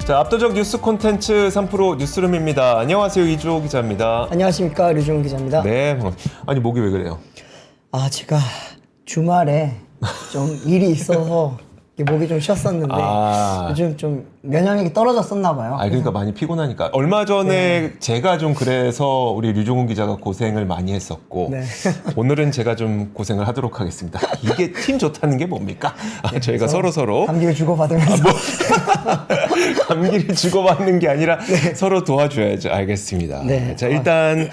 자, 압도적 뉴스 콘텐츠 3프로 뉴스룸입니다. 안녕하세요, 이주호 기자입니다. 안녕하십니까, 류중훈 기자입니다. 네, 아니 목이 왜 그래요? 제가 주말에 좀 일이 있어서 목이 좀 쉬었었는데 요즘 좀 면역력이 떨어졌었나 봐요. 그러니까 많이 피곤하니까. 얼마 전에 제가 좀 그래서 우리 류종훈 기자가 고생을 많이 했었고 오늘은 제가 좀 고생을 하도록 하겠습니다. 이게 팀 좋다는 게 뭡니까? 저희가 서로 감기를 주고받으면서 감기를 주고받는 게 아니라 서로 도와줘야죠. 알겠습니다. 자, 일단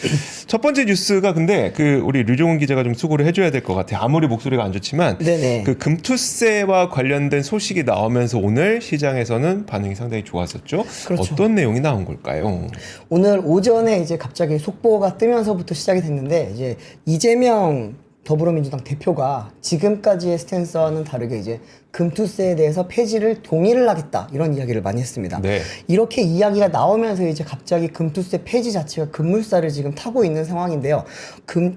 첫 번째 뉴스가 근데 우리 류종훈 기자가 좀 수고를 해줘야 될 것 같아요. 아무리 목소리가 안 좋지만 그 금투세와 관련된 소식이 나오면서 오늘 시장에서는 반응이 상당히 좋았었죠. 그렇죠. 어떤 내용이 나온 걸까요? 오늘 오전에 이제 갑자기 속보가 뜨면서부터 시작이 됐는데 이제 이재명 더불어민주당 대표가 지금까지의 스탠스와는 다르게 이제 금투세에 대해서 폐지를 동의를 하겠다 이런 이야기를 많이 했습니다. 이렇게 이야기가 나오면서 이제 갑자기 금투세 폐지 자체가 급물살을 지금 타고 있는 상황인데요.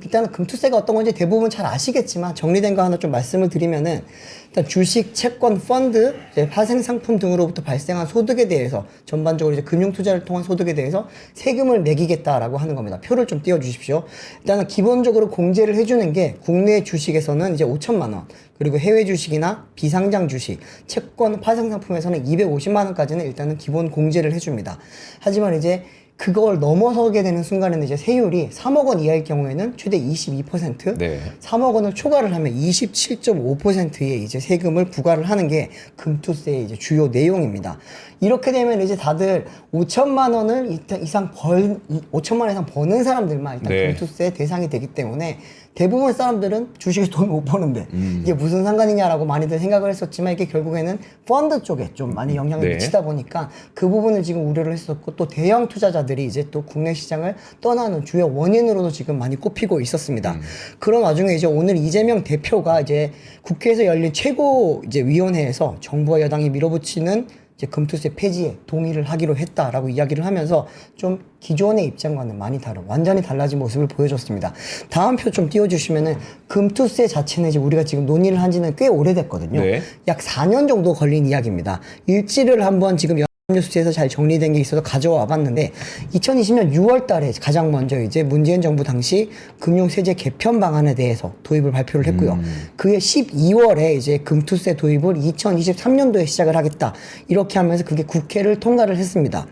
일단은 금투세가 어떤 건지 대부분 잘 아시겠지만 정리된 거 하나 좀 말씀을 드리면은 일단 주식, 채권, 펀드, 이제 파생상품 등으로부터 발생한 소득에 대해서 전반적으로 이제 금융투자를 통한 소득에 대해서 세금을 매기겠다라고 하는 겁니다. 표를 좀 띄워주십시오. 일단은 기본적으로 공제를 해주는 게 국내 주식에서는 이제 5천만 원, 그리고 해외 주식이나 비상장 주식, 채권, 파생상품에서는 250만 원까지는 일단은 기본 공제를 해줍니다. 하지만 이제 그걸 넘어서게 되는 순간에는 이제 세율이 3억 원 이하일 경우에는 최대 22%, 3억 원을 초과를 하면 27.5%의 이제 세금을 부과를 하는 게 금투세의 이제 주요 내용입니다. 이렇게 되면 이제 다들 5천만 원을 이상 5천만 원 이상 버는 사람들만 일단 금투세 대상이 되기 때문에 대부분 사람들은 주식에 돈 못 버는데 이게 무슨 상관이냐라고 많이들 생각을 했었지만 이게 결국에는 펀드 쪽에 좀 많이 영향을 미치다 보니까 그 부분을 지금 우려를 했었고 또 대형 투자자들이 이제 또 국내 시장을 떠나는 주요 원인으로도 지금 많이 꼽히고 있었습니다. 그런 와중에 이제 오늘 이재명 대표가 이제 국회에서 열린 최고 이제 위원회에서 정부와 여당이 밀어붙이는 이제 금투세 폐지에 동의를 하기로 했다라고 이야기를 하면서 좀 기존의 입장과는 많이 완전히 달라진 모습을 보여줬습니다. 다음 표 좀 띄워주시면은 금투세 자체는 이제 우리가 지금 논의를 한 지는 꽤 오래됐거든요. 약 4년 정도 걸린 이야기입니다. 일지를 한번 지금 뉴스에서 잘 정리된 게 있어서 가져와 봤는데 2020년 6월 달에 가장 먼저 이제 문재인 정부 당시 금융세제 개편 방안에 대해서 도입을 발표를 했고요. 그해 12월에 이제 금투세 도입을 2023년도에 시작을 하겠다. 이렇게 하면서 그게 국회를 통과를 했습니다.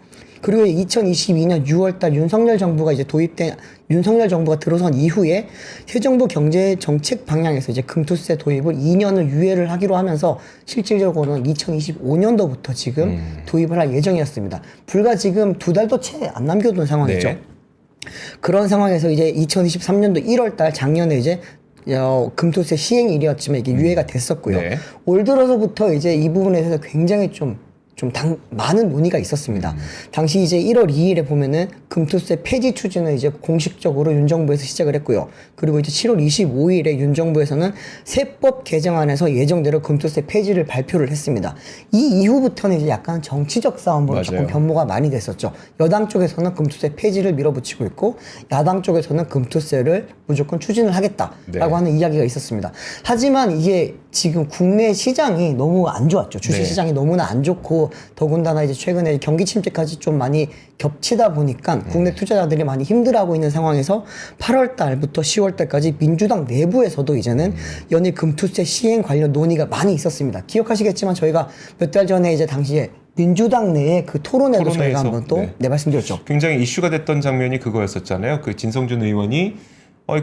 그리고 2022년 6월달 윤석열 정부가 들어선 이후에 새 정부 경제 정책 방향에서 이제 금투세 도입을 2년을 유예를 하기로 하면서 실질적으로는 2025년도부터 지금 도입을 할 예정이었습니다. 불과 지금 2달도 채 안 남겨둔 상황이죠. 그런 상황에서 이제 2023년도 1월달 작년에 이제 금투세 시행일이었지만 이게 유예가 됐었고요. 올 들어서부터 이제 이 부분에 대해서 굉장히 많은 논의가 있었습니다. 당시 이제 1월 2일에 보면은 금투세 폐지 추진을 이제 공식적으로 윤정부에서 시작을 했고요. 그리고 이제 7월 25일에 윤정부에서는 세법 개정안에서 예정대로 금투세 폐지를 발표를 했습니다. 이 이후부터는 이제 약간 정치적 싸움으로 조금 변모가 많이 됐었죠. 여당 쪽에서는 금투세 폐지를 밀어붙이고 있고 야당 쪽에서는 금투세를 무조건 추진을 하겠다라고 하는 이야기가 있었습니다. 하지만 이게 지금 국내 시장이 너무 안 좋았죠. 주식 시장이 너무나 안 좋고 더군다나 이제 최근에 경기 침체까지 좀 많이 겹치다 보니까 국내 투자자들이 많이 힘들어하고 있는 상황에서 8월 달부터 10월 달까지 민주당 내부에서도 이제는 연일 금투세 시행 관련 논의가 많이 있었습니다. 기억하시겠지만 저희가 몇 달 전에 이제 당시에 민주당 내에 그 토론회도 저희가 한번 또 말씀드렸죠. 굉장히 이슈가 됐던 장면이 그거였었잖아요. 그 진성준 의원이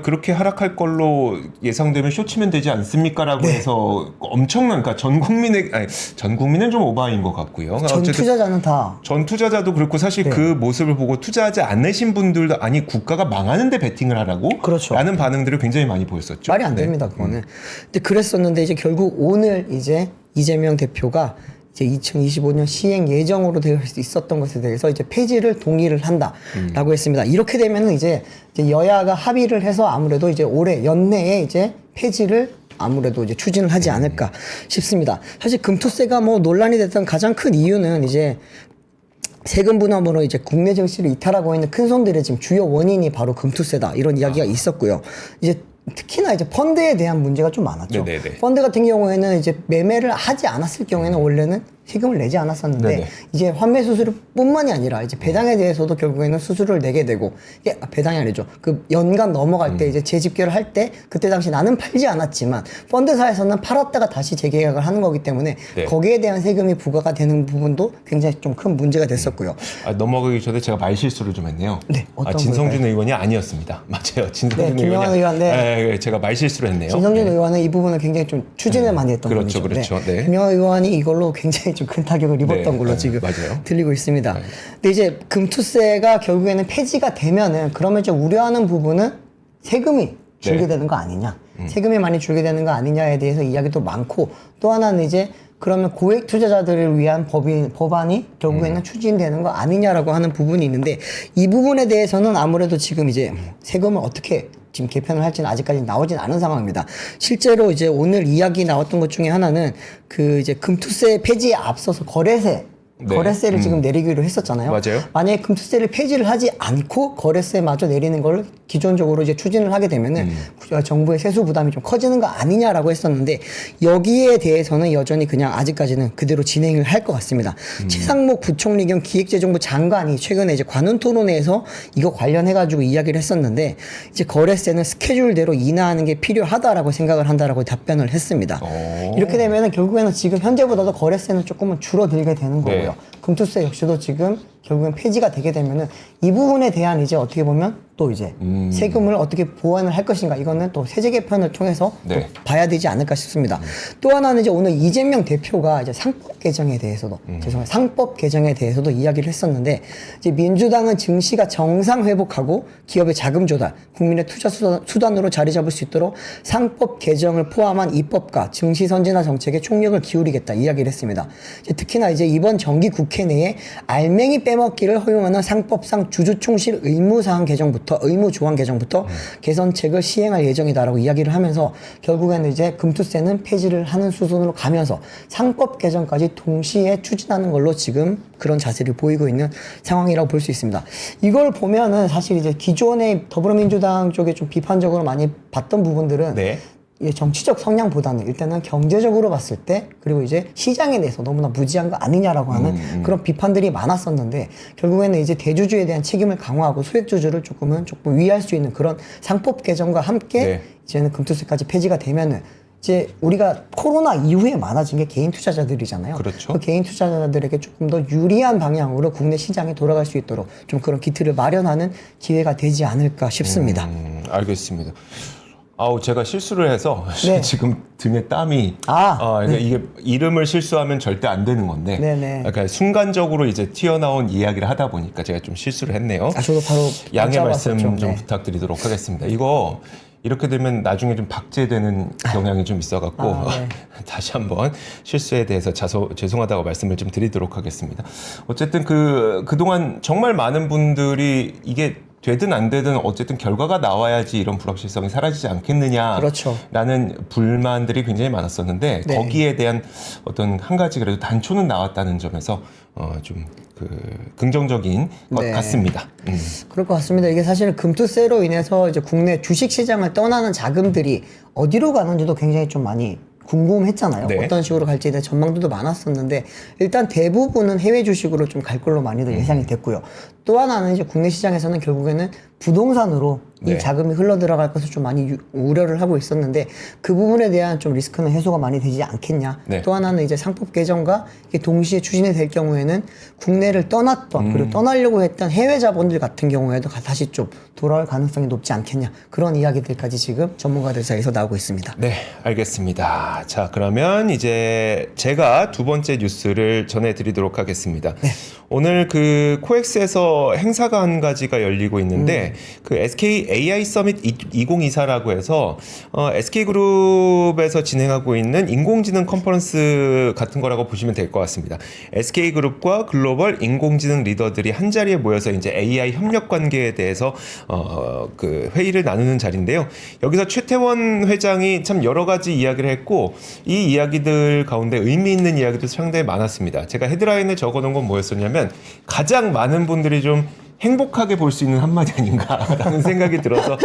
그렇게 하락할 걸로 예상되면 쇼치면 되지 않습니까? 라고 해서 엄청난, 그러니까 전 국민은 좀 오바인 것 같고요. 전 투자자는 다. 전 투자자도 그렇고 사실 그 모습을 보고 투자하지 않으신 분들도 아니 국가가 망하는데 베팅을 하라고? 라는 반응들을 굉장히 많이 보였었죠. 말이 안 됩니다, 그거는. 근데 그랬었는데 이제 결국 오늘 이제 이재명 대표가 이제 2025년 시행 예정으로 되어 있었던 것에 대해서 이제 폐지를 동의를 한다라고 했습니다. 이렇게 되면은 이제 여야가 합의를 해서 아무래도 이제 올해 연내에 이제 폐지를 아무래도 이제 추진을 하지 않을까 싶습니다. 사실 금투세가 논란이 됐던 가장 큰 이유는 이제 세금 분담으로 이제 국내 증시를 이탈하고 있는 큰 손들의 지금 주요 원인이 바로 금투세다 이런 이야기가 있었고요. 이제 특히나 이제 펀드에 대한 문제가 좀 많았죠. 펀드 같은 경우에는 이제 매매를 하지 않았을 경우에는 원래는 세금을 내지 않았었는데 네네. 이제 환매 수수료뿐만이 아니라 이제 배당에 대해서도 결국에는 수수료를 내게 되고 이게 배당이 아니죠. 그 연간 넘어갈 때 이제 재집계를 할 때 그때 당시 나는 팔지 않았지만 펀드사에서는 팔았다가 다시 재계약을 하는 거기 때문에 네. 거기에 대한 세금이 부과가 되는 부분도 굉장히 좀 큰 문제가 됐었고요. 넘어가기 전에 제가 말실수를 좀 했네요. 네, 어떤 진성준 걸까요? 의원이 아니었습니다. 맞아요. 진성준 네, 김영환 의원, 네. 제가 말실수를 했네요. 진성준 네. 의원은 이 부분을 굉장히 좀 추진을 많이 했던 그렇죠, 분이죠. 그렇죠. 네. 김영환 의원이 이걸로 굉장히 좀 큰 타격을 입었던 네, 걸로 네, 지금 맞아요. 들리고 있습니다. 네. 근데 이제 금투세가 결국에는 폐지가 되면은 그러면 좀 우려하는 부분은 세금이 줄게 네. 되는 거 아니냐. 세금이 많이 줄게 되는 거 아니냐에 대해서 이야기도 많고 또 하나는 이제 그러면 고액 투자자들을 위한 법안이 결국에는 추진되는 거 아니냐라고 하는 부분이 있는데 이 부분에 대해서는 아무래도 지금 이제 세금을 어떻게 지금 개편을 할지는 아직까지 나오진 않은 상황입니다. 실제로 이제 오늘 이야기 나왔던 것 중에 하나는 그 이제 금투세 폐지에 앞서서 네. 거래세를 지금 내리기로 했었잖아요. 맞아요. 만약에 금투세를 폐지를 하지 않고 거래세마저 내리는 걸 기존적으로 이제 추진을 하게 되면은 정부의 세수 부담이 좀 커지는 거 아니냐라고 했었는데 여기에 대해서는 여전히 그냥 아직까지는 그대로 진행을 할 것 같습니다. 최상목 부총리 겸 기획재정부 장관이 최근에 이제 관훈 토론회에서 이거 관련해가지고 이야기를 했었는데 이제 거래세는 스케줄대로 인하하는 게 필요하다라고 생각을 한다라고 답변을 했습니다. 이렇게 되면은 결국에는 지금 현재보다도 거래세는 조금은 줄어들게 되는 거고요. 네. 금투세 역시도 지금 결국엔 폐지가 되게 되면은 이 부분에 대한 이제 어떻게 보면 또 이제 세금을 어떻게 보완을 할 것인가 이거는 또 세제 개편을 통해서 네. 또 봐야 되지 않을까 싶습니다. 또 하나는 이제 오늘 이재명 대표가 이제 상법 개정에 대해서도 상법 개정에 대해서도 이야기를 했었는데 이제 민주당은 증시가 정상 회복하고 기업의 자금 조달, 국민의 투자 수단으로 자리 잡을 수 있도록 상법 개정을 포함한 입법과 증시 선진화 정책에 총력을 기울이겠다 이야기를 했습니다. 이제 특히나 이제 이번 정기 국회 내에 알맹이 빼먹기를 허용하는 상법상 주주총실 의무사항 개정부터 의무 조항 개정부터 개선책을 시행할 예정이다라고 이야기를 하면서 결국에는 이제 금투세는 폐지를 하는 수순으로 가면서 상법 개정까지 동시에 추진하는 걸로 지금 그런 자세를 보이고 있는 상황이라고 볼 수 있습니다. 이걸 보면은 사실 이제 기존의 더불어민주당 쪽에 좀 비판적으로 많이 봤던 부분들은 네. 이 정치적 성향보다는 일단은 경제적으로 봤을 때 그리고 이제 시장에 대해서 너무나 무지한 거 아니냐라고 하는 그런 비판들이 많았었는데 결국에는 이제 대주주에 대한 책임을 강화하고 소액주주를 조금 위할 수 있는 그런 상법 개정과 함께 네. 이제는 금투세까지 폐지가 되면은 이제 우리가 코로나 이후에 많아진 게 개인 투자자들이잖아요. 그렇죠. 그 개인 투자자들에게 조금 더 유리한 방향으로 국내 시장이 돌아갈 수 있도록 좀 그런 기틀을 마련하는 기회가 되지 않을까 싶습니다. 알겠습니다. 제가 실수를 해서 네. 지금 등에 땀이 그러니까 네. 이게 이름을 실수하면 절대 안 되는 건데 네네. 그러니까 순간적으로 이제 튀어나온 이야기를 하다 보니까 제가 좀 실수를 했네요. 저도 바로 양해 말씀 봤었죠. 좀 네. 부탁드리도록 하겠습니다. 이거 이렇게 되면 나중에 좀 박제되는 경향이 좀 있어갖고 네. 다시 한번 실수에 대해서 죄송하다고 말씀을 좀 드리도록 하겠습니다. 어쨌든 그동안 정말 많은 분들이 이게 되든 안 되든 어쨌든 결과가 나와야지 이런 불확실성이 사라지지 않겠느냐라는 그렇죠. 불만들이 굉장히 많았었는데 네. 거기에 대한 어떤 한 가지 그래도 단초는 나왔다는 점에서 좀 긍정적인 것 네. 같습니다. 그럴 것 같습니다. 이게 사실은 금투세로 인해서 이제 국내 주식 시장을 떠나는 자금들이 어디로 가는지도 굉장히 좀 많이 궁금했잖아요. 네. 어떤 식으로 갈지에 대한 전망들도 많았었는데 일단 대부분은 해외 주식으로 좀 갈 걸로 많이들 예상이 됐고요. 또 하나는 이제 국내 시장에서는 결국에는 부동산으로 네. 이 자금이 흘러 들어갈 것을 좀 많이 우려를 하고 있었는데 그 부분에 대한 좀 리스크는 해소가 많이 되지 않겠냐. 네. 또 하나는 이제 상법 개정과 이게 동시에 추진이 될 경우에는 국내를 떠났던 그리고 떠나려고 했던 해외 자본들 같은 경우에도 다시 좀 돌아올 가능성이 높지 않겠냐. 그런 이야기들까지 지금 전문가들 사이에서 나오고 있습니다. 네, 알겠습니다. 자, 그러면 이제 제가 두 번째 뉴스를 전해드리도록 하겠습니다. 네. 오늘 그 코엑스에서 행사가 한 가지가 열리고 있는데 그 SK AI 서밋 2024라고 해서 SK그룹에서 진행하고 있는 인공지능 컨퍼런스 같은 거라고 보시면 될 것 같습니다. SK그룹과 글로벌 인공지능 리더들이 한 자리에 모여서 이제 AI 협력 관계에 대해서 그 회의를 나누는 자리인데요. 여기서 최태원 회장이 참 여러 가지 이야기를 했고 이 이야기들 가운데 의미 있는 이야기도 상당히 많았습니다. 제가 헤드라인에 적어놓은 건 뭐였었냐면 가장 많은 분들이 좀 행복하게 볼 수 있는 한마디 아닌가라는 생각이 들어서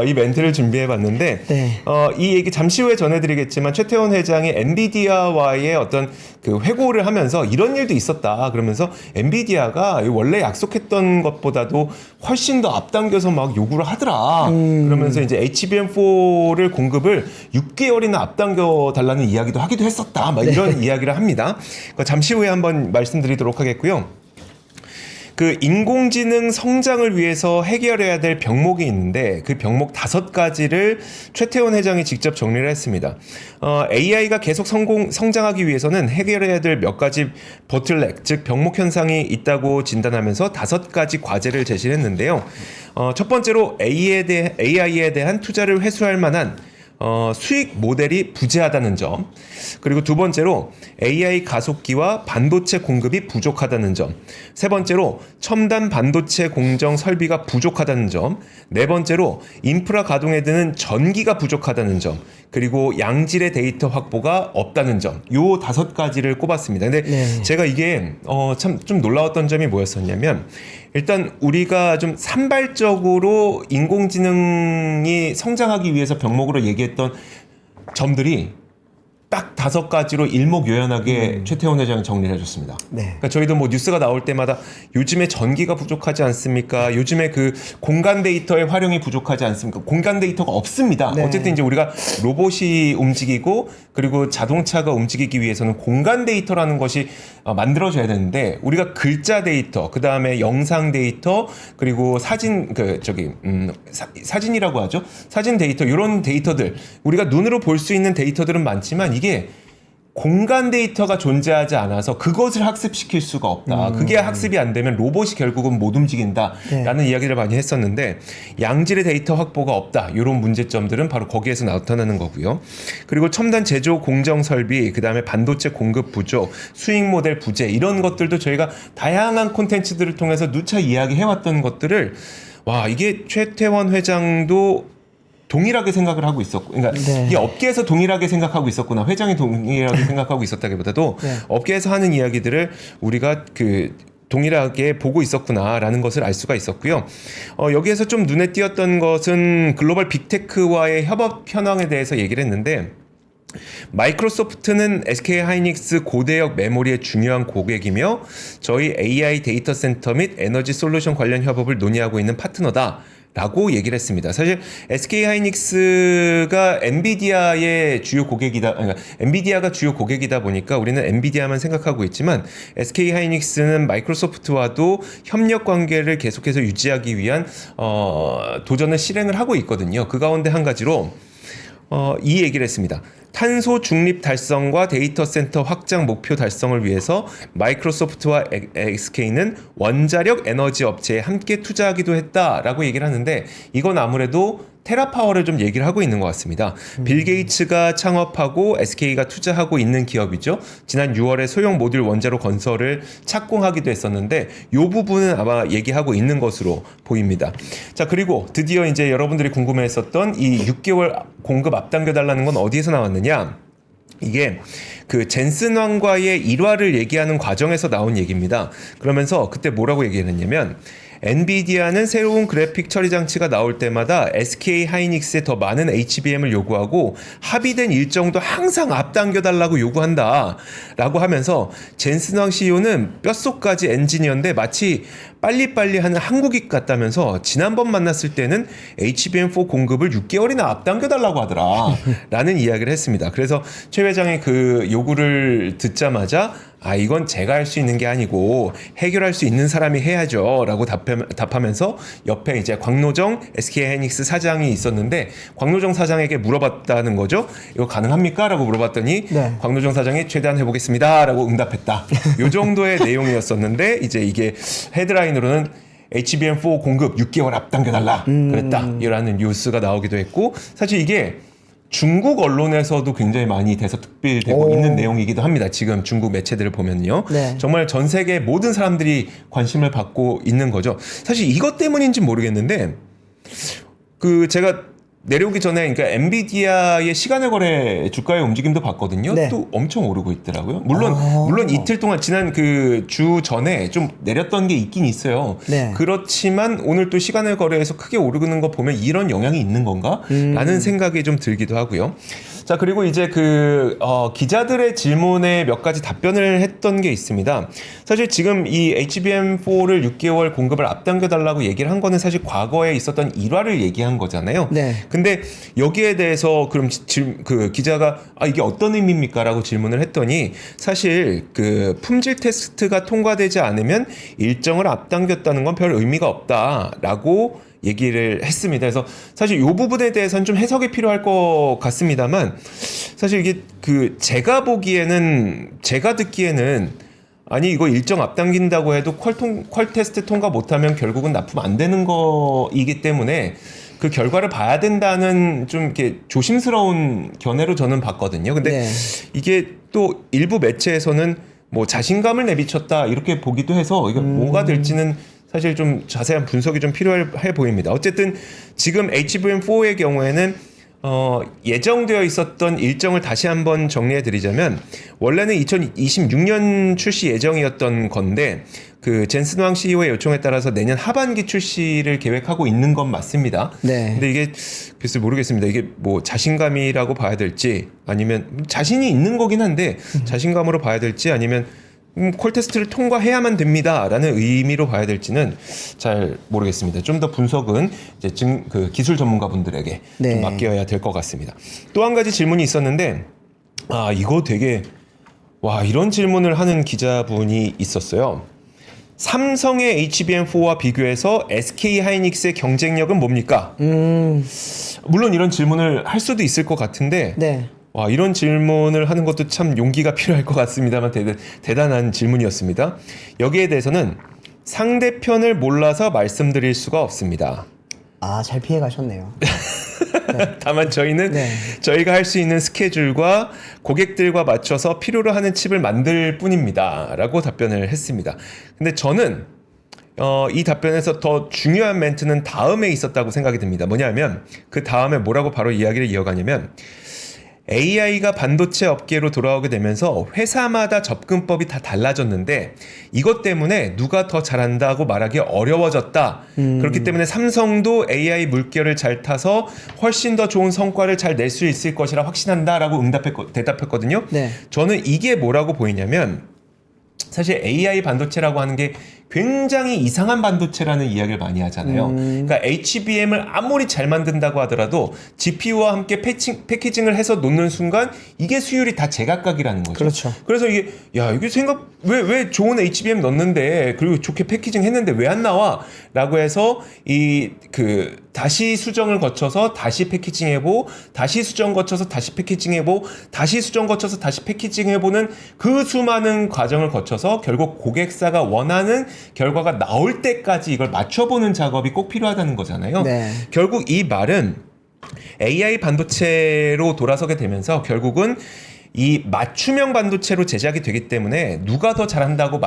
이 멘트를 준비해봤는데 네. 이 얘기 잠시 후에 전해드리겠지만 최태원 회장이 엔비디아와의 어떤 그 회고를 하면서 이런 일도 있었다 그러면서 엔비디아가 원래 약속했던 것보다도 훨씬 더 앞당겨서 막 요구를 하더라. 그러면서 이제 HBM4를 공급을 6개월이나 앞당겨 달라는 이야기도 하기도 했었다. 막 이런 이야기를 합니다. 잠시 후에 한번 말씀드리도록 하겠고요. 그 인공지능 성장을 위해서 해결해야 될 병목이 있는데 그 병목 5가지를 최태원 회장이 직접 정리를 했습니다. AI가 계속 성장하기 위해서는 해결해야 될 몇 가지 보틀렉, 즉 병목 현상이 있다고 진단하면서 5가지 과제를 제시를 했는데요. 첫 번째로 AI에 대한 투자를 회수할 만한 수익 모델이 부재하다는 점. 그리고 두 번째로 AI 가속기와 반도체 공급이 부족하다는 점. 세 번째로 첨단 반도체 공정 설비가 부족하다는 점. 네 번째로 인프라 가동에 드는 전기가 부족하다는 점. 그리고 양질의 데이터 확보가 없다는 점. 요 5가지를 꼽았습니다. 근데 네. 제가 이게 참 좀 놀라웠던 점이 뭐였었냐면 일단 우리가 좀 산발적으로 인공지능이 성장하기 위해서 병목으로 얘기했던 점들이 딱 5가지로 일목요연하게 최태원 회장이 정리를 해줬습니다. 네. 그러니까 저희도 뭐 뉴스가 나올 때마다 요즘에 전기가 부족하지 않습니까? 요즘에 그 공간 데이터의 활용이 부족하지 않습니까? 공간 데이터가 없습니다. 네. 어쨌든 이제 우리가 로봇이 움직이고 그리고 자동차가 움직이기 위해서는 공간 데이터라는 것이 만들어져야 되는데 우리가 글자 데이터, 그 다음에 영상 데이터, 그리고 사진 사진이라고 하죠. 사진 데이터 이런 데이터들 우리가 눈으로 볼 수 있는 데이터들은 많지만 이게 공간 데이터가 존재하지 않아서 그것을 학습시킬 수가 없다. 그게 학습이 안 되면 로봇이 결국은 못 움직인다라는 이야기를 많이 했었는데 양질의 데이터 확보가 없다. 이런 문제점들은 바로 거기에서 나타나는 거고요. 그리고 첨단 제조 공정 설비, 그다음에 반도체 공급 부족, 수익 모델 부재 이런 것들도 저희가 다양한 콘텐츠들을 통해서 누차 이야기해왔던 것들을 이게 최태원 회장도 동일하게 생각을 하고 있었고, 그러니까 이 업계에서 동일하게 생각하고 있었구나. 회장이 동일하게 생각하고 있었다기보다도 업계에서 하는 이야기들을 우리가 동일하게 보고 있었구나라는 것을 알 수가 있었고요. 여기에서 좀 눈에 띄었던 것은 글로벌 빅테크와의 협업 현황에 대해서 얘기를 했는데 마이크로소프트는 SK 하이닉스 고대역 메모리의 중요한 고객이며 저희 AI 데이터 센터 및 에너지 솔루션 관련 협업을 논의하고 있는 파트너다. 라고 얘기를 했습니다. 사실 SK 하이닉스가 엔비디아의 주요 고객이다. 그러니까 엔비디아가 주요 고객이다 보니까 우리는 엔비디아만 생각하고 있지만 SK 하이닉스는 마이크로소프트와도 협력 관계를 계속해서 유지하기 위한 도전을 실행을 하고 있거든요. 그 가운데 한 가지로 이 얘기를 했습니다. 탄소 중립 달성과 데이터 센터 확장 목표 달성을 위해서 마이크로소프트와 SK는 원자력 에너지 업체에 함께 투자하기도 했다라고 얘기를 하는데 이건 아무래도 테라파워를 좀 얘기를 하고 있는 것 같습니다. 빌 게이츠가 창업하고 SK가 투자하고 있는 기업이죠. 지난 6월에 소형 모듈 원자로 건설을 착공하기도 했었는데 이 부분은 아마 얘기하고 있는 것으로 보입니다. 자, 그리고 드디어 이제 여러분들이 궁금해했었던 이 6개월 공급 앞당겨 달라는 건 어디에서 나왔느냐? 이게 그 젠슨 왕과의 일화를 얘기하는 과정에서 나온 얘기입니다. 그러면서 그때 뭐라고 얘기했냐면 엔비디아는 새로운 그래픽 처리 장치가 나올 때마다 SK 하이닉스에 더 많은 HBM을 요구하고 합의된 일정도 항상 앞당겨 달라고 요구한다 라고 하면서 젠슨 왕 CEO는 뼛속까지 엔지니어인데 마치 빨리빨리 하는 한국인 같다면서 지난번 만났을 때는 HBM4 공급을 6개월이나 앞당겨 달라고 하더라 라는 이야기를 했습니다. 그래서 최 회장의 그 요구를 듣자마자 이건 제가 할 수 있는 게 아니고 해결할 수 있는 사람이 해야죠 라고 답하면서 옆에 이제 광노정 SK 하이닉스 사장이 있었는데 광노정 사장에게 물어봤다는 거죠. 이거 가능합니까? 라고 물어봤더니 광노정 사장이 최대한 해보겠습니다 라고 응답했다. 요 정도의 내용이었었는데 이제 이게 헤드라인으로는 HBM4 공급 6개월 앞당겨달라 그랬다 이라는 뉴스가 나오기도 했고 사실 이게 중국 언론에서도 굉장히 많이 대서특필되고 있는 내용이기도 합니다. 지금 중국 매체들을 보면요. 정말 전 세계 모든 사람들이 관심을 받고 있는 거죠. 사실 이것 때문인지 모르겠는데 제가 내려오기 전에 그러니까 엔비디아의 시간의 거래 주가의 움직임도 봤거든요. 네. 또 엄청 오르고 있더라고요. 물론 이틀 동안 지난 그 주 전에 좀 내렸던 게 있긴 있어요. 네. 그렇지만 오늘 또 시간의 거래에서 크게 오르는 거 보면 이런 영향이 있는 건가라는 생각이 좀 들기도 하고요. 자, 그리고 이제 기자들의 질문에 몇 가지 답변을 했던 게 있습니다. 사실 지금 이 HBM4를 6개월 공급을 앞당겨달라고 얘기를 한 거는 사실 과거에 있었던 일화를 얘기한 거잖아요. 네. 근데 여기에 대해서 그럼 그 기자가 이게 어떤 의미입니까? 라고 질문을 했더니 사실 그 품질 테스트가 통과되지 않으면 일정을 앞당겼다는 건 별 의미가 없다라고 얘기를 했습니다. 그래서 사실 이 부분에 대해서는 좀 해석이 필요할 것 같습니다만 사실 이게 제가 듣기에는 아니 이거 일정 앞당긴다고 해도 퀄 테스트 통과 못하면 결국은 납품 안 되는 거이기 때문에 그 결과를 봐야 된다는 좀 이렇게 조심스러운 견해로 저는 봤거든요. 근데 이게 또 일부 매체에서는 뭐 자신감을 내비쳤다 이렇게 보기도 해서 이게 뭐가 될지는 사실 좀 자세한 분석이 좀 필요해 보입니다. 어쨌든 지금 HBM4의 경우에는 예정되어 있었던 일정을 다시 한번 정리해 드리자면 원래는 2026년 출시 예정이었던 건데 그 젠슨 왕 CEO의 요청에 따라서 내년 하반기 출시를 계획하고 있는 건 맞습니다. 네. 근데 이게 글쎄 모르겠습니다. 이게 뭐 자신감이라고 봐야 될지 아니면 자신이 있는 거긴 한데 자신감으로 봐야 될지 아니면 콜 테스트를 통과해야만 됩니다라는 의미로 봐야 될지는 잘 모르겠습니다. 좀 더 분석은 이제 기술 전문가분들에게 좀 맡겨야 될 것 같습니다. 또 한 가지 질문이 있었는데 이거 되게 이런 질문을 하는 기자분이 있었어요. 삼성의 HBM4와 비교해서 SK 하이닉스의 경쟁력은 뭡니까? 물론 이런 질문을 할 수도 있을 것 같은데 이런 질문을 하는 것도 참 용기가 필요할 것 같습니다만 대단한 질문이었습니다. 여기에 대해서는 상대편을 몰라서 말씀드릴 수가 없습니다. 잘 피해 가셨네요. 다만 저희는 저희가 할 수 있는 스케줄과 고객들과 맞춰서 필요로 하는 칩을 만들 뿐입니다. 라고 답변을 했습니다. 근데 저는 이 답변에서 더 중요한 멘트는 다음에 있었다고 생각이 듭니다. 뭐냐면 그 다음에 뭐라고 바로 이야기를 이어가냐면 AI가 반도체 업계로 돌아오게 되면서 회사마다 접근법이 다 달라졌는데 이것 때문에 누가 더 잘한다고 말하기 어려워졌다. 그렇기 때문에 삼성도 AI 물결을 잘 타서 훨씬 더 좋은 성과를 잘 낼 수 있을 것이라 확신한다라고 대답했거든요. 저는 이게 뭐라고 보이냐면 사실 AI 반도체라고 하는 게 굉장히 이상한 반도체라는 이야기를 많이 하잖아요. 그러니까 HBM을 아무리 잘 만든다고 하더라도 GPU와 함께 패키징을 해서 놓는 순간 이게 수율이 다 제각각이라는 거죠. 그렇죠. 그래서 이게 왜 좋은 HBM 넣는데 그리고 좋게 패키징 했는데 왜 안 나와? 라고 해서 다시 수정을 거쳐서 다시 패키징해보, 다시 수정 거쳐서 다시 패키징해보, 다시 수정 거쳐서 다시 패키징해보는 그 수많은 과정을 거쳐서 결국 고객사가 원하는 결과가 나올 때까지 이걸 맞춰보는 작업이 꼭 필요하다는 거잖아요. 결국 이 말은 AI 반도체로 돌아서게 되면서 결국은 이 맞춤형 반도체로 제작이 되기 때문에 누가 더 잘한다고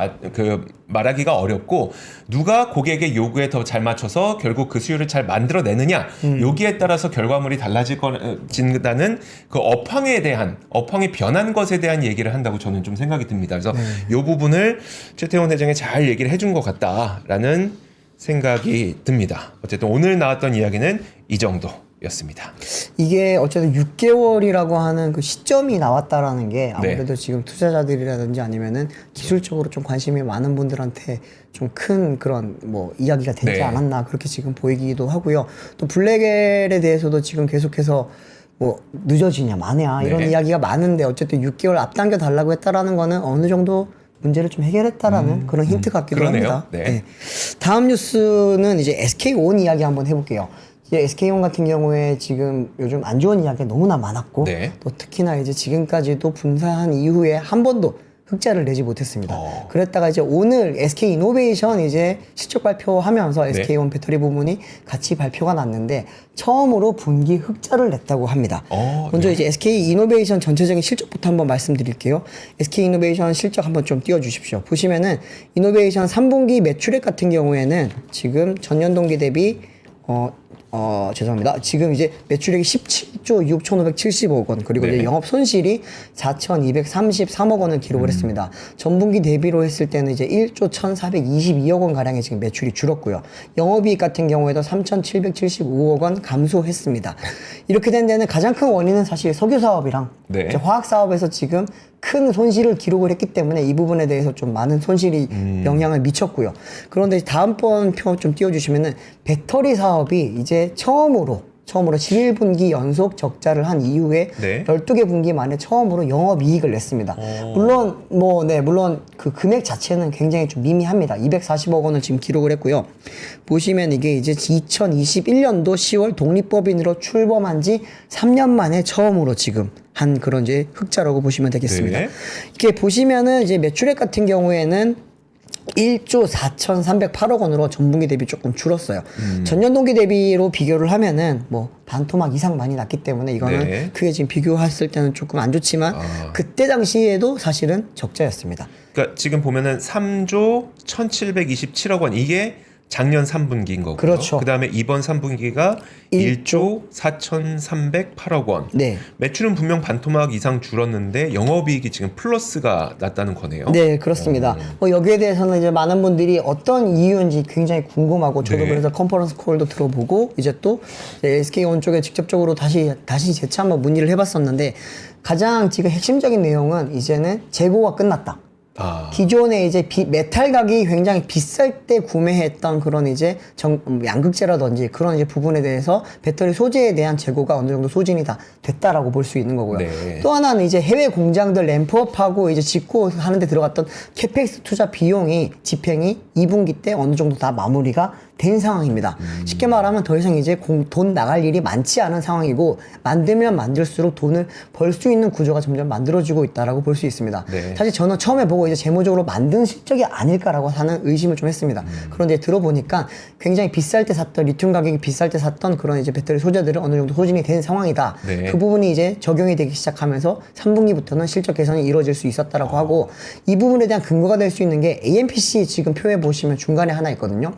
말하기가 어렵고 누가 고객의 요구에 더 잘 맞춰서 결국 그 수율을 잘 만들어내느냐 여기에 따라서 결과물이 달라진다는 그 업황이 변한 것에 대한 얘기를 한다고 저는 좀 생각이 듭니다. 그래서 이 부분을 최태원 회장이 잘 얘기를 해준 것 같다라는 생각이 듭니다. 어쨌든 오늘 나왔던 이야기는 이 정도. 였습니다. 이게 어쨌든 6개월이라고 하는 그 시점이 나왔다라는 게 아무래도 지금 투자자들이라든지 아니면은 기술적으로 좀 관심이 많은 분들한테 좀 큰 그런 뭐 이야기가 되지 않았나 그렇게 지금 보이기도 하고요. 또 블랙엘에 대해서도 지금 계속해서 뭐 늦어지냐 마냐 이런 이야기가 많은데 어쨌든 6개월 앞당겨 달라고 했다라는 거는 어느 정도 문제를 좀 해결했다라는 그런 힌트 같기도 합니다. 다음 뉴스는 이제 SK온 이야기 한번 해볼게요. SK온 같은 경우에 지금 요즘 안 좋은 이야기가 너무나 많았고 또 특히나 이제 지금까지도 분사한 이후에 한 번도 흑자를 내지 못했습니다. 그랬다가 이제 오늘 SK 이노베이션 이제 실적 발표하면서 SK온 배터리 부문이 같이 발표가 났는데 처음으로 분기 흑자를 냈다고 합니다. 먼저 이제 SK 이노베이션 전체적인 실적부터 한번 말씀드릴게요. SK 이노베이션 실적 한번 좀 띄워주십시오. 보시면은 이노베이션 3분기 매출액 같은 경우에는 지금 전년 동기 대비 죄송합니다. 지금 이제 매출액이 17조 6,575억 원, 그리고 네. 이제 영업 손실이 4,233억 원을 기록을 했습니다. 전분기 대비로 했을 때는 이제 1조 1,422억 원 가량의 지금 매출이 줄었고요. 영업이익 같은 경우에도 3,775억 원 감소했습니다. 이렇게 된 데는 가장 큰 원인은 사실 석유 사업이랑 네. 이제 화학 사업에서 지금 큰 손실을 기록을 했기 때문에 이 부분에 대해서 좀 많은 손실이 영향을 미쳤고요. 그런데 다음번 표 좀 띄워주시면은 배터리 사업이 이제 처음으로 11분기 연속 적자를 한 이후에 네. 12개 분기 만에 처음으로 영업이익을 냈습니다. 물론 그 금액 자체는 굉장히 좀 미미합니다. 240억 원을 지금 기록을 했고요. 보시면 이게 이제 2021년도 10월 독립법인으로 출범한 지 3년 만에 처음으로 지금 한 그런 이제 흑자라고 보시면 되겠습니다. 네. 이렇게 보시면은 이제 매출액 같은 경우에는 1조 4,308억 원으로 전분기 대비 조금 줄었어요. 전년 동기 대비로 비교를 하면은 뭐 반토막 이상 많이 났기 때문에 이거는 네. 크게 지금 비교했을 때는 조금 안 좋지만 그때 당시에도 사실은 적자였습니다. 그러니까 지금 보면은 3조 1,727억 원 이게 작년 3분기인 거고요. 그렇죠. 그다음에 이번 3분기가 1조 4,308억 원. 네. 매출은 분명 반토막 이상 줄었는데 영업이익이 지금 플러스가 났다는 거네요. 네, 그렇습니다. 뭐 여기에 대해서는 이제 많은 분들이 어떤 이유인지 굉장히 궁금하고 저도 네. 그래서 컨퍼런스 콜도 들어보고 이제 또 SK온 쪽에 직접적으로 다시 재차 한번 문의를 해봤었는데 가장 지금 핵심적인 내용은 이제는 재고가 끝났다. 기존에 이제 메탈 가격이 굉장히 비쌀 때 구매했던 그런 이제 양극재라든지 그런 이제 부분에 대해서 배터리 소재에 대한 재고가 어느 정도 소진이 다 됐다라고 볼 수 있는 거고요. 네. 또 하나는 이제 해외 공장들 램프업하고 이제 짓고 하는데 들어갔던 캐펙스 투자 비용이 집행이 2분기 때 어느 정도 다 마무리가 된 상황입니다. 쉽게 말하면 더 이상 이제 돈 나갈 일이 많지 않은 상황이고 만들면 만들수록 돈을 벌 수 있는 구조가 점점 만들어지고 있다라고 볼 수 있습니다. 네. 사실 저는 처음에 보고 이제 재무적으로 만든 실적이 아닐까라고 하는 의심을 좀 했습니다. 그런데 들어보니까 굉장히 비쌀 때 샀던 리튬 가격이 비쌀 때 샀던 그런 이제 배터리 소재들은 어느 정도 소진이 된 상황이다. 네. 그 부분이 이제 적용이 되기 시작하면서 3분기부터는 실적 개선이 이루어질 수 있었다라고 하고 이 부분에 대한 근거가 될 수 있는 게 AMPC 지금 표에 보시면 중간에 하나 있거든요.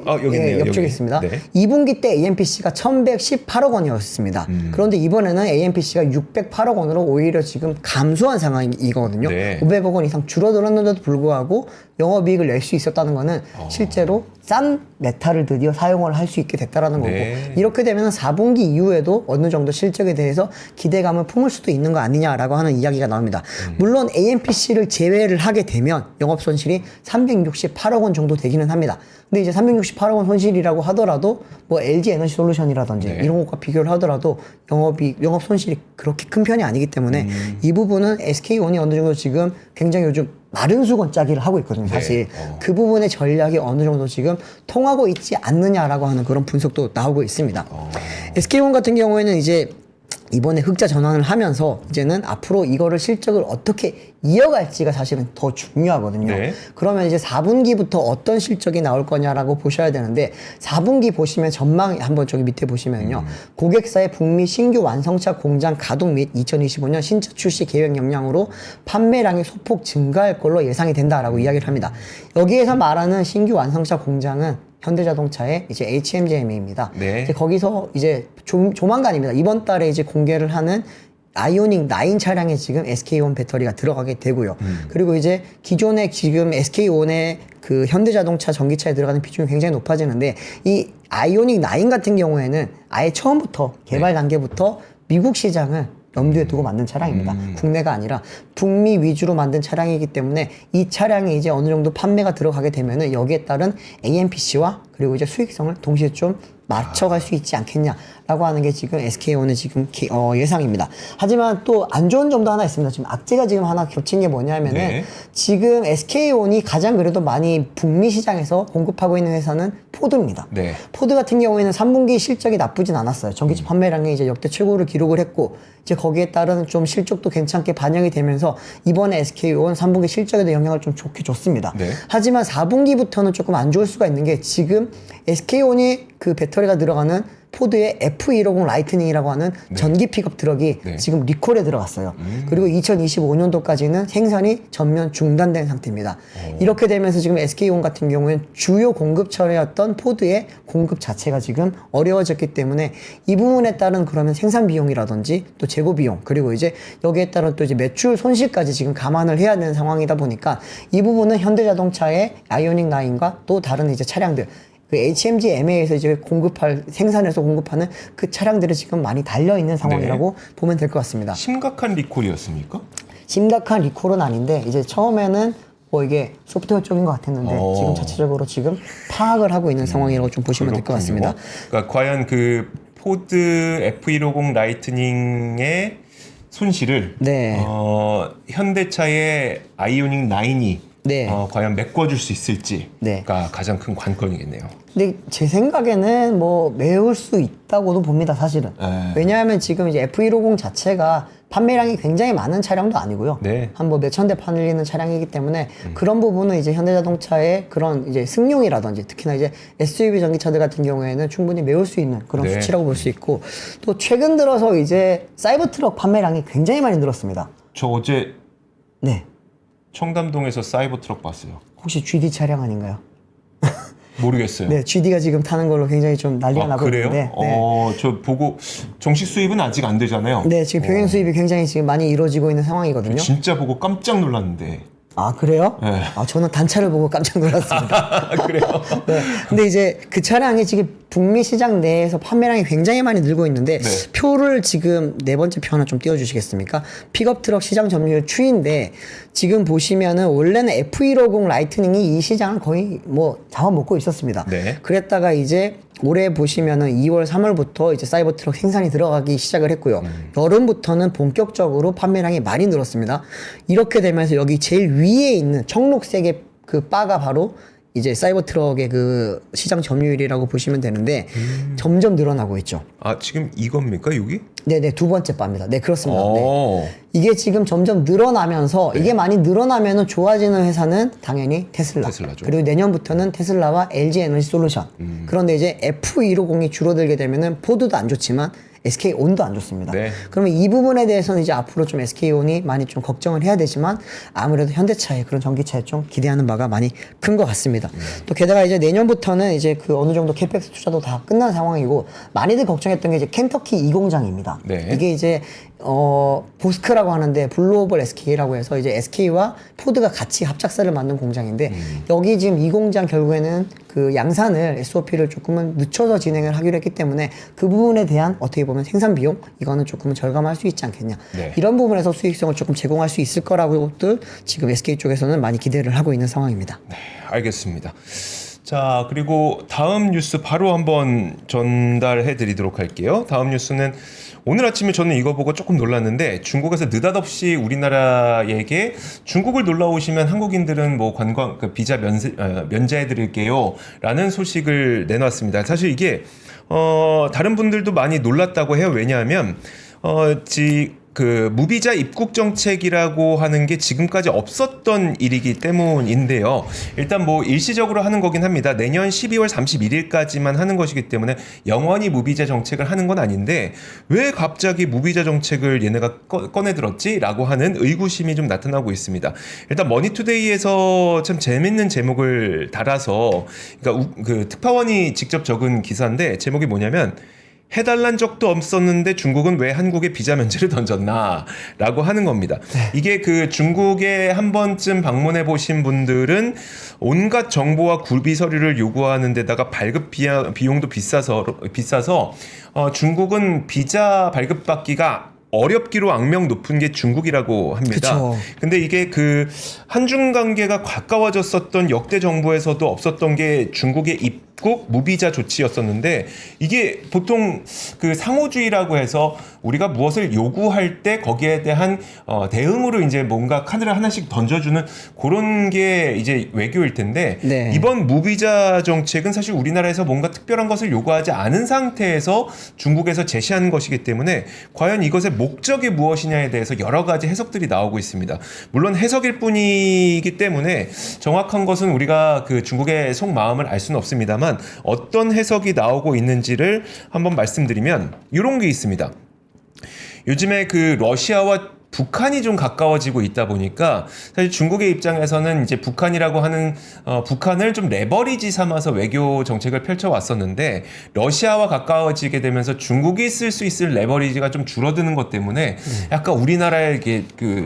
여기 있네요. 옆쪽에 여기. 있습니다. 네. 2분기 때 AMPC가 1,118억 원이었습니다. 그런데 이번에는 AMPC가 608억 원으로 오히려 지금 감소한 상황이거든요. 네. 500억 원 이상 줄어들었는데도 불구하고 영업이익을 낼 수 있었다는 거는 실제로 싼 메탈을 드디어 사용을 할 수 있게 됐다라는 거고 네. 이렇게 되면 4분기 이후에도 어느 정도 실적에 대해서 기대감을 품을 수도 있는 거 아니냐라고 하는 이야기가 나옵니다. 물론 AMPC를 제외를 하게 되면 영업 손실이 368억 원 정도 되기는 합니다. 근데 이제 368억 원 손실이라고 하더라도 뭐 LG 에너지 솔루션이라든지 네. 이런 것과 비교를 하더라도 영업 손실이 그렇게 큰 편이 아니기 때문에 이 부분은 SK온이 어느 정도 지금 굉장히 요즘 마른 수건 짜기를 하고 있거든요, 사실. 그 부분의 전략이 어느 정도 지금 통하고 있지 않느냐라고 하는 그런 분석도 나오고 있습니다. SK온 같은 경우에는 이제 이번에 흑자 전환을 하면서 이제는 앞으로 이거를 실적을 어떻게 이어갈지가 사실은 더 중요하거든요. 네. 그러면 이제 4분기부터 어떤 실적이 나올 거냐라고 보셔야 되는데 4분기 보시면 전망 한번 저기 밑에 보시면요. 고객사의 북미 신규 완성차 공장 가동 및 2025년 신차 출시 계획 역량으로 판매량이 소폭 증가할 걸로 예상이 된다라고 이야기를 합니다. 여기에서 말하는 신규 완성차 공장은 현대자동차의 이제 HMGM입니다. 네. 이제 거기서 이제 조만간입니다. 이번 달에 이제 공개를 하는 아이오닉 9 차량에 지금 SK온 배터리가 들어가게 되고요. 그리고 이제 기존에 지금 SK온의 그 현대자동차 전기차에 들어가는 비중이 굉장히 높아지는데 이 아이오닉 9 같은 경우에는 아예 처음부터 개발 단계부터 미국 시장을 염두에 두고 만든 차량입니다. 국내가 아니라 북미 위주로 만든 차량이기 때문에 이 차량이 이제 어느 정도 판매가 들어가게 되면은 여기에 따른 AMPC와 그리고 이제 수익성을 동시에 좀 맞춰갈 수 있지 않겠냐라고 하는 게 지금 SK온의 지금 예상입니다. 하지만 또 안 좋은 점도 하나 있습니다. 지금 악재가 지금 하나 겹친 게 뭐냐면은 네. 지금 SK온이 가장 그래도 많이 북미 시장에서 공급하고 있는 회사는 포드입니다. 네. 포드 같은 경우에는 3분기 실적이 나쁘진 않았어요. 전기차 판매량이 이제 역대 최고를 기록을 했고 이제 거기에 따른 좀 실적도 괜찮게 반영이 되면서 이번에 SK온 3분기 실적에도 영향을 좀 좋게 줬습니다. 네. 하지만 4분기부터는 조금 안 좋을 수가 있는 게 지금 SK온이 그 배터리가 들어가는 포드의 F150 라이트닝이라고 하는 네. 전기 픽업 트럭이 네. 지금 리콜에 들어갔어요. 그리고 2025년도까지는 생산이 전면 중단된 상태입니다. 이렇게 되면서 지금 SK온 같은 경우에는 주요 공급처였던 포드의 공급 자체가 지금 어려워졌기 때문에 이 부분에 따른 그러면 생산 비용이라든지 또 재고 비용 그리고 이제 여기에 따른 또 이제 매출 손실까지 지금 감안을 해야 되는 상황이다 보니까 이 부분은 현대자동차의 아이오닉 9과 또 다른 이제 차량들 그 HMG MA에서 이제 생산해서 공급하는 그 차량들이 지금 많이 달려 있는 상황이라고 보면 될 것 같습니다. 심각한 리콜이었습니까? 심각한 리콜은 아닌데 이제 처음에는 뭐 이게 소프트웨어 쪽인 것 같았는데 지금 자체적으로 지금 파악을 하고 있는 상황이라고 좀 보시면 될 것 같습니다. 그러니까 과연 그 포드 F150 라이트닝의 손실을 네. 현대차의 아이오닉 9이 네. 과연 메꿔줄 수 있을지가 네. 가장 큰 관건이겠네요. 근데 제 생각에는 뭐 메울 수 있다고도 봅니다, 사실은. 왜냐하면 지금 이제 F150 자체가 판매량이 굉장히 많은 차량도 아니고요. 네. 한 뭐 몇천 대 팔리는 차량이기 때문에 그런 부분은 이제 현대자동차의 그런 이제 승용이라든지 특히나 이제 SUV 전기차들 같은 경우에는 충분히 메울 수 있는 그런 네. 수치라고 볼 수 있고 또 최근 들어서 이제 사이버 트럭 판매량이 굉장히 많이 늘었습니다. 저 어제 네. 청담동에서 사이버 트럭 봤어요. 혹시 GD 차량 아닌가요? 모르겠어요. 네, GD가 지금 타는 걸로 굉장히 좀 난리가 나고 그래요? 있는데. 네. 저 보고 정식 수입은 아직 안 되잖아요. 네, 지금 병행 수입이 굉장히 지금 많이 이루어지고 있는 상황이거든요. 진짜 보고 깜짝 놀랐는데. 아, 그래요? 네. 아, 저는 단차를 보고 깜짝 놀랐습니다. 그래요? 네. 근데 이제 그 차량이 지금 북미 시장 내에서 판매량이 굉장히 많이 늘고 있는데 네. 표를 지금 네 번째 표 하나 좀 띄워주시겠습니까? 픽업 트럭 시장 점유율 추이인데 지금 보시면은 원래는 F150 라이트닝이 이 시장을 거의 뭐 잡아먹고 있었습니다. 네. 그랬다가 이제 올해 보시면은 2월, 3월부터 이제 사이버 트럭 생산이 들어가기 시작을 했고요. 여름부터는 본격적으로 판매량이 많이 늘었습니다. 이렇게 되면서 여기 제일 위에 있는 청록색의 그 바가 바로 이제 사이버 트럭의 그 시장 점유율이라고 보시면 되는데 점점 늘어나고 있죠. 아, 지금 이겁니까, 여기? 네네, 두 번째 바입니다. 네, 그렇습니다. 네. 오. 이게 지금 점점 늘어나면서 이게 많이 늘어나면은 좋아지는 회사는 당연히 테슬라죠. 그리고 내년부터는 테슬라와 LG 에너지 솔루션. 그런데 이제 F150이 줄어들게 되면은 포드도 안 좋지만 SK온도 안 좋습니다. 네. 그러면 이 부분에 대해서는 이제 앞으로 좀 SK온이 많이 좀 걱정을 해야 되지만 아무래도 현대차의 그런 전기차에 좀 기대하는 바가 많이 큰 것 같습니다. 또 게다가 이제 내년부터는 이제 그 어느 정도 캐펙스 투자도 다 끝난 상황이고 많이들 걱정했던 게 이제 켄터키 2공장입니다. 네. 이게 이제 보스크라고 하는데 블루오벌 SK라고 해서 이제 SK와 포드가 같이 합작사를 만든 공장인데 여기 지금 이 공장 결국에는 그 양산을 SOP를 조금은 늦춰서 진행을 하기로 했기 때문에 그 부분에 대한 어떻게 보면 생산 비용 이거는 조금은 절감할 수 있지 않겠냐. 네. 이런 부분에서 수익성을 조금 제공할 수 있을 거라고들 지금 SK 쪽에서는 많이 기대를 하고 있는 상황입니다. 네, 알겠습니다. 자, 그리고 다음 뉴스 바로 한번 전달해 드리도록 할게요. 다음 뉴스는 오늘 아침에 저는 이거 보고 조금 놀랐는데 중국에서 느닷없이 우리나라에게 중국을 놀러 오시면 한국인들은 뭐 관광 그 비자 면제해 드릴게요 라는 소식을 내놨습니다. 사실 이게 다른 분들도 많이 놀랐다고 해요. 왜냐하면 그 무비자 입국 정책이라고 하는 게 지금까지 없었던 일이기 때문인데요. 일단 뭐 일시적으로 하는 거긴 합니다. 내년 12월 31일까지만 하는 것이기 때문에 영원히 무비자 정책을 하는 건 아닌데 왜 갑자기 무비자 정책을 얘네가 꺼내들었지라고 하는 의구심이 좀 나타나고 있습니다. 일단 머니투데이에서 참 재밌는 제목을 달아서 그러니까 그 특파원이 직접 적은 기사인데 제목이 뭐냐면 해달란 적도 없었는데 중국은 왜 한국에 비자 면제를 던졌나 라고 하는 겁니다. 이게 그 중국에 한 번쯤 방문해 보신 분들은 온갖 정보와 굴비 서류를 요구하는 데다가 발급 비용도 비싸서 중국은 비자 발급받기가 어렵기로 악명 높은 게 중국이라고 합니다. 그쵸. 근데 이게 그 한중 관계가 가까워졌었던 역대 정부에서도 없었던 게 중국의 입국 무비자 조치였었는데 이게 보통 그 상호주의라고 해서 우리가 무엇을 요구할 때 거기에 대한 대응으로 이제 뭔가 카드를 하나씩 던져주는 그런 게 이제 외교일 텐데 네. 이번 무비자 정책은 사실 우리나라에서 뭔가 특별한 것을 요구하지 않은 상태에서 중국에서 제시하는 것이기 때문에 과연 이것의 목적이 무엇이냐에 대해서 여러 가지 해석들이 나오고 있습니다. 물론 해석일 뿐이기 때문에 정확한 것은 우리가 그 중국의 속마음을 알 수는 없습니다만 합니다만 어떤 해석이 나오고 있는지를 한번 말씀드리면 이런 게 있습니다. 요즘에 그 러시아와 북한이 좀 가까워지고 있다 보니까 사실 중국의 입장에서는 이제 북한이라고 하는 북한을 좀 레버리지 삼아서 외교 정책을 펼쳐왔었는데 러시아와 가까워지게 되면서 중국이 쓸 수 있을 레버리지가 좀 줄어드는 것 때문에 약간 우리나라에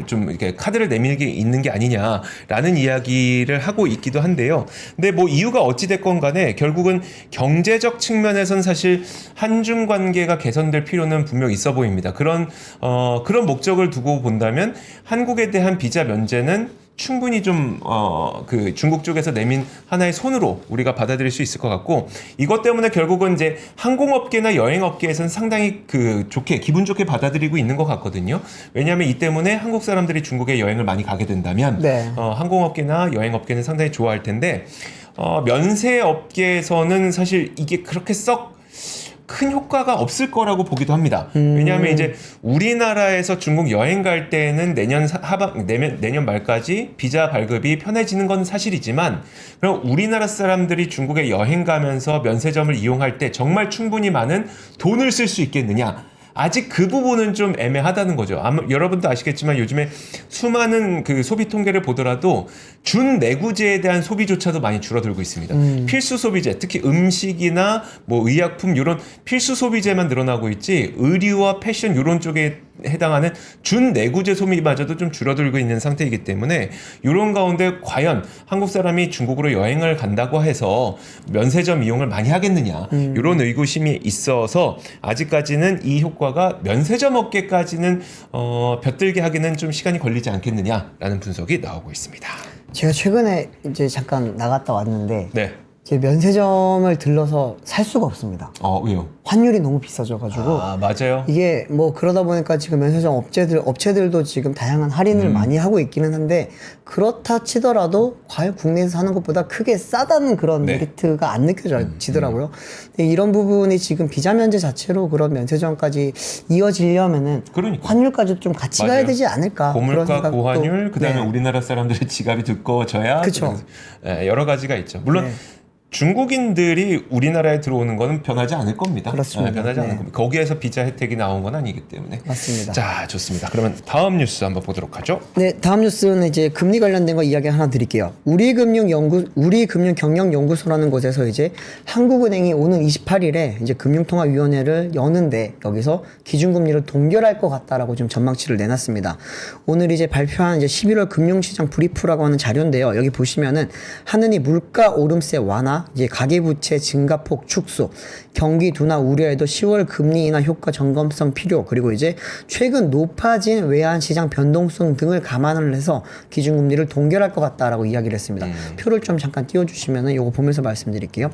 좀 이렇게 카드를 내밀게 있는 게 아니냐라는 이야기를 하고 있기도 한데요. 근데 뭐 이유가 어찌 됐건 간에 결국은 경제적 측면에선 사실 한중 관계가 개선될 필요는 분명 있어 보입니다. 그런 목적을 두고 본다면 한국에 대한 비자 면제는 충분히 좀 그 중국 쪽에서 내민 하나의 손으로 우리가 받아들일 수 있을 것 같고 이것 때문에 결국은 이제 항공업계나 여행업계에서는 상당히 좋게 기분 좋게 받아들이고 있는 것 같거든요. 왜냐하면 이 때문에 한국 사람들이 중국에 여행을 많이 가게 된다면 네. 항공업계나 여행업계는 상당히 좋아할 텐데 면세업계에서는 사실 이게 그렇게 썩 큰 효과가 없을 거라고 보기도 합니다. 왜냐하면 이제 우리나라에서 중국 여행 갈 때는 내년 말까지 비자 발급이 편해지는 건 사실이지만 그럼 우리나라 사람들이 중국에 여행 가면서 면세점을 이용할 때 정말 충분히 많은 돈을 쓸 수 있겠느냐? 아직 그 부분은 좀 애매하다는 거죠. 아마 여러분도 아시겠지만 요즘에 수많은 그 소비 통계를 보더라도 준내구재에 대한 소비조차도 많이 줄어들고 있습니다. 필수 소비재, 특히 음식이나 뭐 의약품 이런 필수 소비재만 늘어나고 있지 의류와 패션 이런 쪽에 해당하는 준내구재 소비마저도 좀 줄어들고 있는 상태이기 때문에 이런 가운데 과연 한국 사람이 중국으로 여행을 간다고 해서 면세점 이용을 많이 하겠느냐 이런 의구심이 있어서 아직까지는 이 효과가 면세점 업계까지는 벼들게 하기는 좀 시간이 걸리지 않겠느냐라는 분석이 나오고 있습니다. 제가 최근에 이제 잠깐 나갔다 왔는데 네. 제 면세점을 들러서 살 수가 없습니다. 왜요? 환율이 너무 비싸져가지고. 맞아요. 이게 뭐 그러다 보니까 지금 면세점 업체들도 지금 다양한 할인을 많이 하고 있기는 한데 그렇다 치더라도 과연 국내에서 사는 것보다 크게 싸다는 그런 메리트가 안 느껴지더라고요. 근데 이런 부분이 지금 비자 면제 자체로 그런 면세점까지 이어지려면은 그러니까. 환율까지 좀 같이 맞아요. 가야 되지 않을까. 고물가, 고환율, 그다음에 우리나라 사람들의 지갑이 두꺼워져야. 그쵸. 여러 가지가 있죠. 물론 중국인들이 우리나라에 들어오는 거는 변하지 않을 겁니다. 그렇습니다. 변하지 않을 겁니다. 거기에서 비자 혜택이 나온 건 아니기 때문에. 맞습니다. 자, 좋습니다. 그러면 다음 뉴스 한번 보도록 하죠. 네, 다음 뉴스는 이제 금리 관련된 거 이야기 하나 드릴게요. 우리금융경영연구소라는 곳에서 이제 한국은행이 오는 28일에 이제 금융통화위원회를 여는데 여기서 기준금리를 동결할 것 같다라고 지금 전망치를 내놨습니다. 오늘 이제 발표한 이제 11월 금융시장 브리프라고 하는 자료인데요. 여기 보시면은 하느니 물가 오름세 완화, 이제 가계부채 증가폭 축소, 경기 둔화 우려에도 10월 금리 인하 효과 점검성 필요, 그리고 이제 최근 높아진 외환시장 변동성 등을 감안을 해서 기준금리를 동결할 것 같다라고 이야기를 했습니다. 표를 좀 잠깐 띄워주시면은 이거 보면서 말씀드릴게요.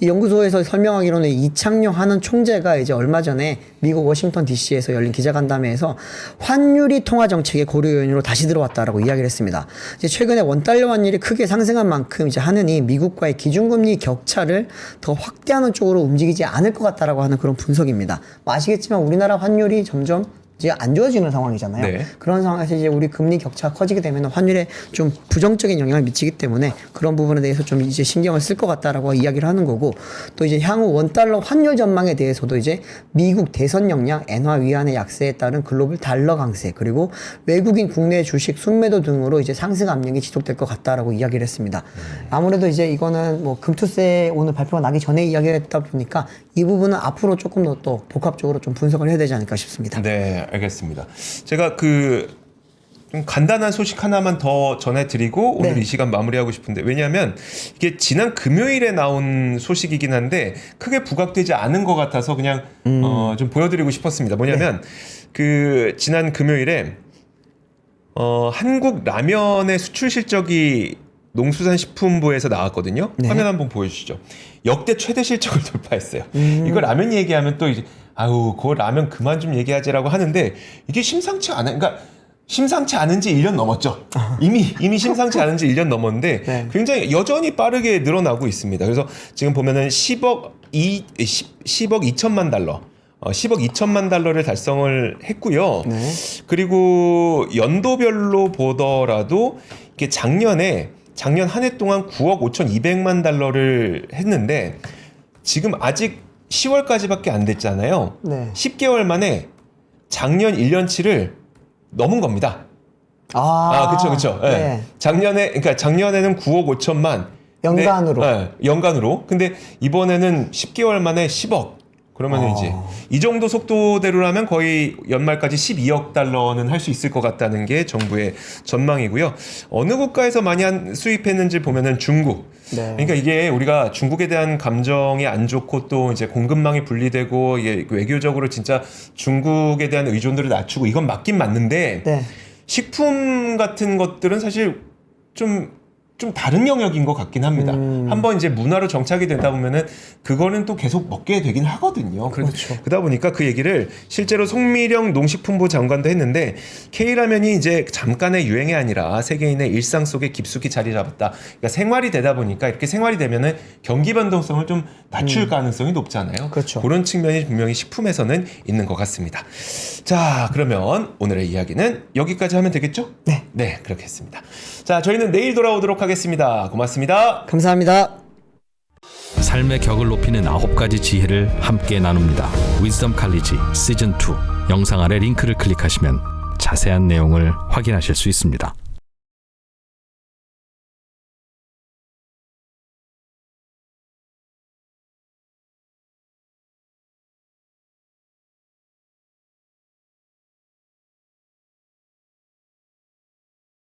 이 연구소에서 설명하기로는 이창용 하는 총재가 이제 얼마 전에 미국 워싱턴 DC에서 열린 기자간담회에서 환율이 통화 정책의 고려 요인으로 다시 들어왔다라고 이야기를 했습니다. 이제 최근에 원달러 환율이 크게 상승한 만큼 이제 하느니 미국과의 기준금리 격차를 더 확대하는 쪽으로 움직이지 않을 것 같다라고 하는 그런 분석입니다. 뭐 아시겠지만 우리나라 환율이 점점 이제 안 좋아지는 상황이잖아요. 네. 그런 상황에서 이제 우리 금리 격차가 커지게 되면 환율에 좀 부정적인 영향을 미치기 때문에 그런 부분에 대해서 좀 이제 신경을 쓸 것 같다라고 이야기를 하는 거고, 또 이제 향후 원달러 환율 전망에 대해서도 이제 미국 대선 역량, 엔화 위안의 약세에 따른 글로벌 달러 강세, 그리고 외국인 국내 주식 순매도 등으로 이제 상승 압력이 지속될 것 같다라고 이야기를 했습니다. 아무래도 이제 이거는 뭐 금투세 오늘 발표가 나기 전에 이야기를 했다 보니까 이 부분은 앞으로 조금 더 또 복합적으로 좀 분석을 해야 되지 않을까 싶습니다. 네, 알겠습니다. 제가 좀 간단한 소식 하나만 더 전해드리고 오늘 이 시간 마무리하고 싶은데, 왜냐하면 이게 지난 금요일에 나온 소식이긴 한데 크게 부각되지 않은 것 같아서 그냥 좀 보여드리고 싶었습니다. 뭐냐면 지난 금요일에 한국 라면의 수출 실적이 농수산식품부에서 나왔거든요. 화면 한번 보여주시죠. 역대 최대 실적을 돌파했어요. 이거 라면 얘기하면 또 이제 그거 라면 그만 좀 얘기하지라고 하는데 이게 심상치 않아요. 그러니까 심상치 않은 지 1년 넘었죠. 이미 심상치 않은 지 1년 넘었는데 굉장히 여전히 빠르게 늘어나고 있습니다. 그래서 지금 보면은 10억 2천만 달러. 10억 2천만 달러를 달성을 했고요. 그리고 연도별로 보더라도 이게 작년에 작년 한 해 동안 9억 5,200만 달러를 했는데 지금 아직 10월까지밖에 안 됐잖아요. 네. 10개월 만에 작년 1년치를 넘은 겁니다. 그렇죠. 네. 네. 작년에는 9억 5천만 연간으로. 네, 연간으로. 근데 이번에는 10개월 만에 10억. 그러면 이제 이 정도 속도대로라면 거의 연말까지 12억 달러는 할 수 있을 것 같다는 게 정부의 전망이고요. 어느 국가에서 많이 수입했는지 보면은 중국. 네. 그러니까 이게 우리가 중국에 대한 감정이 안 좋고 또 이제 공급망이 분리되고 이게 외교적으로 진짜 중국에 대한 의존도를 낮추고 이건 맞긴 맞는데 네. 식품 같은 것들은 사실 좀 다른 영역인 것 같긴 합니다. 한번 이제 문화로 정착이 되다 보면은 그거는 또 계속 먹게 되긴 하거든요. 그렇죠. 그러다 보니까 그 얘기를 실제로 송미령 농식품부 장관도 했는데 K라면이 이제 잠깐의 유행이 아니라 세계인의 일상 속에 깊숙이 자리 잡았다. 그러니까 생활이 되다 보니까 이렇게 생활이 되면은 경기 변동성을 좀 낮출 가능성이 높잖아요. 그렇죠. 그런 측면이 분명히 식품에서는 있는 것 같습니다. 자, 그러면 오늘의 이야기는 여기까지 하면 되겠죠? 네. 네, 그렇겠습니다. 자, 저희는 내일 돌아오도록 하겠습니다. 고맙습니다. 감사합니다. 삶의 격을 높이는 9가지 지혜를 함께 나눕니다. 위즈덤 칼리지 시즌 2 영상 아래 링크를 클릭하시면 자세한 내용을 확인하실 수 있습니다.